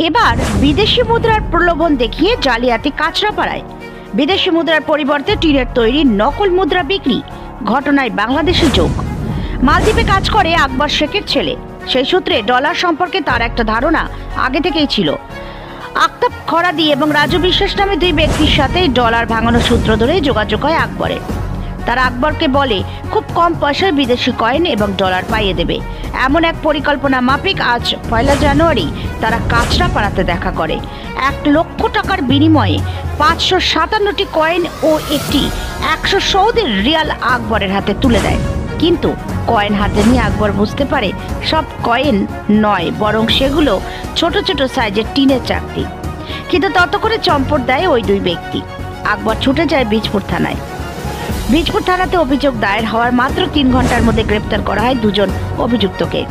এবার বিদেশি মুদ্রার প্রলোভন দেখিয়ে জালিয়াতি কাঁচরাপাড়ায়। বিদেশি মুদ্রার পরিবর্তে টিনের তৈরি নকল মুদ্রা বিক্রি, ঘটনায় বাংলাদেশি যোগ। মালদ্বীপে কাজ করে আকবর শেখের ছেলে, সেই সূত্রে ডলার সম্পর্কে তার একটা ধারণা আগে থেকেই ছিল। আফতাব খরাদি এবং রাজু বিশ্বাস নামে দুই ব্যক্তির সাথে ডলার ভাঙানোর সূত্র ধরে যোগাযোগ হয় আকবরের। তারা আকবরকে বলে খুব কম পয়সায় বিদেশি কয়েন এবং ডলার পাইয়ে দেবে। এমন এক পরিকল্পনা মাফিক আজ 1 জানুয়ারি তারা কাঁচরাপাড়াতে দেখা করে। 1 লক্ষ টাকার বিনিময়ে 557টি কয়েন ও একটি 100 সৌদি রিয়াল আকবরের হাতে তুলে দেয়। কিন্তু কয়েন হাতে নিয়ে আকবর বুঝতে পারে সব কয়েন নয়, বরং সেগুলো ছোট ছোট সাইজের টিনের চাকতি। কিন্তু ততক্ষণে চম্পট দেয় ওই দুই ব্যক্তি। আকবর ছুটে যায় বীজপুর থানায়। বীজপুর থানাতে অভিযোগ দায়ের হওয়ার মাত্র 3 ঘন্টার মধ্যে গ্রেপ্তার করা হয় 2 জন অভিযুক্তকে।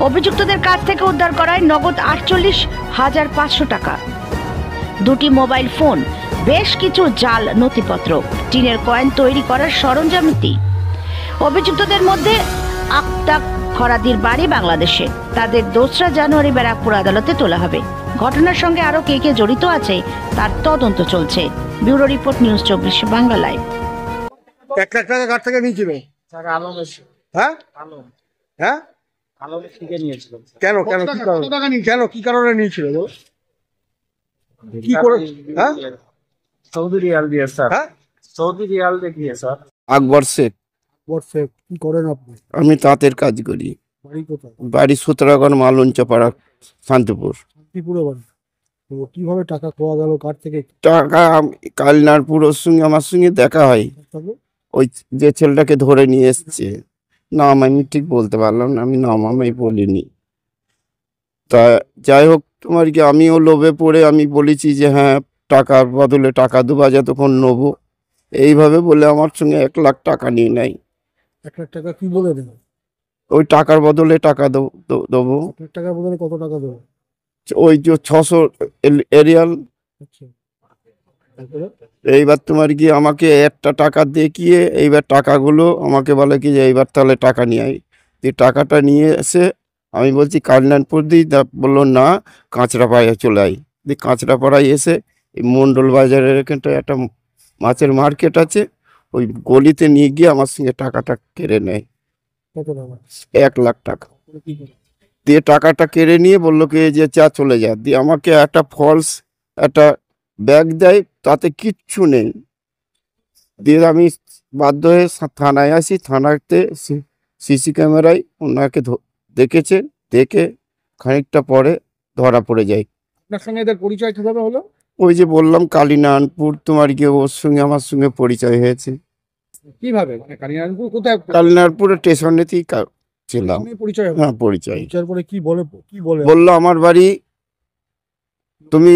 অভিযুক্তদের কাছ থেকে উদ্ধার করা হয় নগদ 48,500 টাকা, 2টি মোবাইল ফোন, বেশ কিছু জাল নথিপত্র, টিনের কয়েন তৈরি করার সরঞ্জামাদি। অভিযুক্তদের মধ্যে আফতাব খরাদির বাড়ি বাংলাদেশে। তাদের 2 জানুয়ারি ব্যারাকপুর আদালতে তোলা হবে। ঘটনার সঙ্গে আরো কে কে জড়িত আছে তার তদন্ত চলছে। Bureau report, news 24 Bangla live. 1 lakh টাকা কার থেকে নিয়েছিল? হ্যাঁ হ্যাঁ, কেন কেন কি কারণে নিয়েছিল? কি করে? হ্যাঁ, সৌদি রিয়াল দিয়ে স্যার। হ্যাঁ, সৌদি রিয়াল দেখিয়ে স্যার। আকবর শেখ। কি করেন আপনি? আমি তাঁতের কাজ করি। বাড়ি কোথায়? বাড়ি সুতরাগড় মালঞ্চপাড়া, শান্তিপুর। শান্তিপুরে বাড়ি। তো কিভাবে টাকা খোয়া গেল কার থেকে? টাকা কালনারপুরের সঙ্গে আমার সঙ্গে দেখা হয়, ওই যে ছেলেটাকে ধরে নিয়ে এসছে। নাম আমি ঠিক বলতে পারলাম না, আমি নাম আমি বলিনি। তা যাই হোক, তোমার কি আমিও লোভে পড়ে আমি বলেছি যে হ্যাঁ টাকার বদলে টাকা দেবো, যতক্ষণ নেবো। এইভাবে বলে আমার সঙ্গে 1 লাখ টাকা নিয়ে নেয়। 1 লাখ টাকা কি বলে দেবো? ওই টাকার বদলে টাকা দেবো। 1 লাখ টাকার বদলে কত টাকা দেবো? ওই যে 600 এরিয়াল। এইবার তোমার কি আমাকে একটা টাকা দেখিয়ে এইবার টাকাগুলো আমাকে বলে কি যে এইবার তাহলে টাকা নিয়ে আয়। দিয়ে টাকাটা নিয়ে এসে আমি বলছি কালনানপুর দিই, বললো না কাঁচরাপাড়ায় চলে আয়। দিয়ে কাঁচরাপাড়ায় এসে এই মন্ডল বাজারের এখানটায় একটা মাছের মার্কেট আছে, ওই গলিতে নিয়ে গিয়ে আমার সঙ্গে টাকাটা কেড়ে নেয়। 1 লাখ টাকা দিয়ে টাকাটা কেড়ে নিয়ে বললো কি যে চা চলে যা। দিয়ে আমাকে একটা ফলস একটা ব্যাগ দেয়, তাতে কিচ্ছু নেই। দিয়ে আমি বাধ্য হয়ে থানায় আসি। থানাতে সিসি ক্যামেরায় ওনাকে দেখেছে, দেখে খানিকটা পরে ধরা পড়ে যায়। আপনার সঙ্গে এদের পরিচয় কিভাবে হলো? ওই যে বললাম কালিনানপুর, তোমার গিয়ে ওর সঙ্গে আমার সঙ্গে পরিচয় হয়েছে। কিভাবে? কালিনানপুর কোথায়? কালিনানপুরের স্টেশনেতেই ছিলাম। পরিচয়? হ্যাঁ, পরিচয়। পরে কি বলে? বললো আমার বাড়ি। তুমি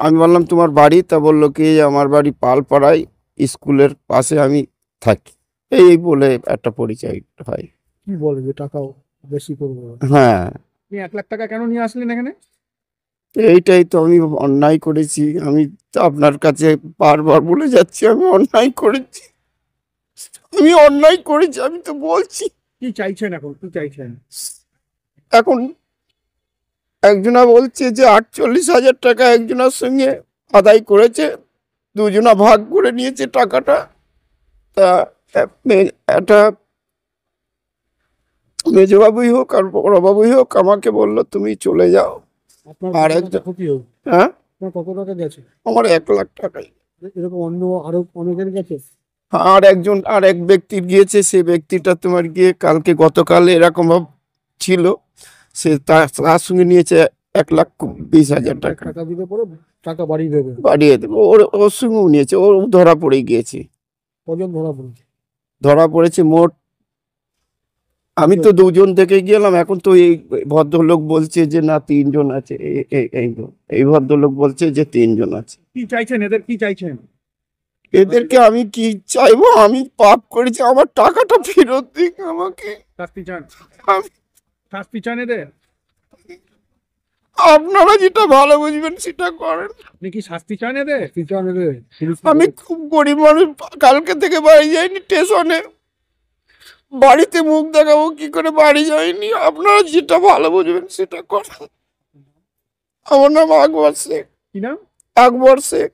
আমি বললাম তোমার বাড়ি? তা বললো কি আমার বাড়ি পালপাড়ায়, স্কুলের পাশে আমি থাকি। এই বলে একটা পরিচয় হয়। কি বলে যে টাকাও বেশি করবো? হ্যাঁ। আপনি 1 লাখ টাকা কেন নিয়ে আসলেন এখানে? এইটাই তো আমি অন্যায় করেছি। আমি আপনার কাছে বারবার বলে যাচ্ছি আমি অন্যায় করেছি, আমি অন্যায় করেছি, আমি তো বলছি। কি চাইছেন এখন? কি চাইছেন এখন? একজনা বলছে যে 48,000 টাকা একজনের সঙ্গে আদায় করেছে, 2 জনা ভাগ করে নিয়েছে টাকাটা। তা একটা মেজবাবুই হোক আর বড়বাবুই হোক আমাকে বললো তুমি চলে যাও। আর হ্যাঁ, কত টাকা গেছে? আমার 1 লাখ টাকাই। এরকম অন্য আরো অনেকের গেছে? আর এক ব্যক্তি গিয়েছে, সে ব্যক্তিটা তোমার গিয়ে গতকাল এরকম ছিল, সে তার সঙ্গে নিয়েছে 1,20,000 টাকা। টাকা দিলে পরে টাকা বাড়িয়ে দেবে। ওর সঙ্গেও নিয়েছে, ও ধরা পড়ে গিয়েছে। কজন ধরা পড়েছে? ধরা পড়েছে মোট, আমি তো 2 জন থেকে গেলাম। এখন তো এই ভদ্রলোক বলছে যে না 3 জন আছে। এই ভদ্রলোক বলছে যে 3 জন আছে। কি চাইছেন এদের? কি চাইছেন এদেরকে? আমি কি চাইবো? আমি পাপ করেছি, আমার টাকাটা ফেরত দিক আমাকে। শাস্তি চান? শাস্তি চান এদের? আপনারা যেটা ভালো বুঝবেন সেটা করেন। আপনি কি শাস্তি চান এদের? আমি খুব গরিব মানুষ, কালকে থেকে বাড়ি যাইনি, স্টেশনে বাড়িতে মুখ দেখাবো কি করে, বাড়ি যাইনি। আপনারা যেটা ভালো বুঝবেন সেটা করেন। আমার নাম আকবর শেখ। কি নাম? আকবর শেখ।